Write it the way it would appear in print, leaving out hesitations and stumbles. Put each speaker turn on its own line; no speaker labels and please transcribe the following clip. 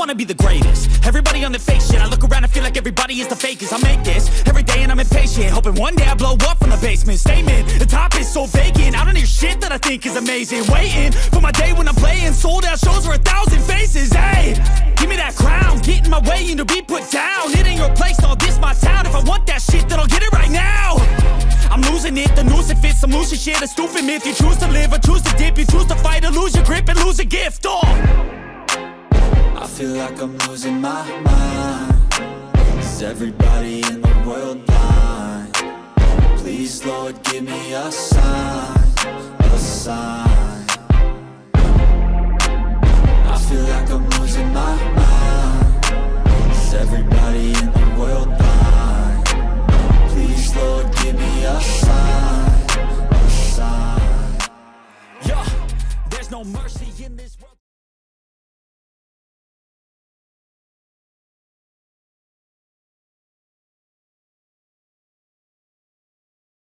wanna be the greatest. Everybody on the fake shit, I look around and feel like everybody is the fakest. I make this every day and I'm impatient, hoping one day I blow up from the basement. Statement, the top is so vacant, I don't hear shit that I think is amazing. Waiting for my day when I'm playing sold out shows for 1,000 faces. Hey, give me that crown, get in my way and to be put down. It ain't your place, no, this my town. If I want that shit, then I'll get it right now. I'm losing it, the noose it fits, some loose shit, a stupid myth. You choose to live or choose to dip, you choose to fight or lose your grip and lose a gift. Oh,
I feel like I'm losing my mind. Is everybody in the world blind? Please, Lord, give me a sign, a sign. I feel like I'm losing my mind. Is everybody in the world blind? Please, Lord, give me a sign, a sign.
yeah, there's no mercy in this world.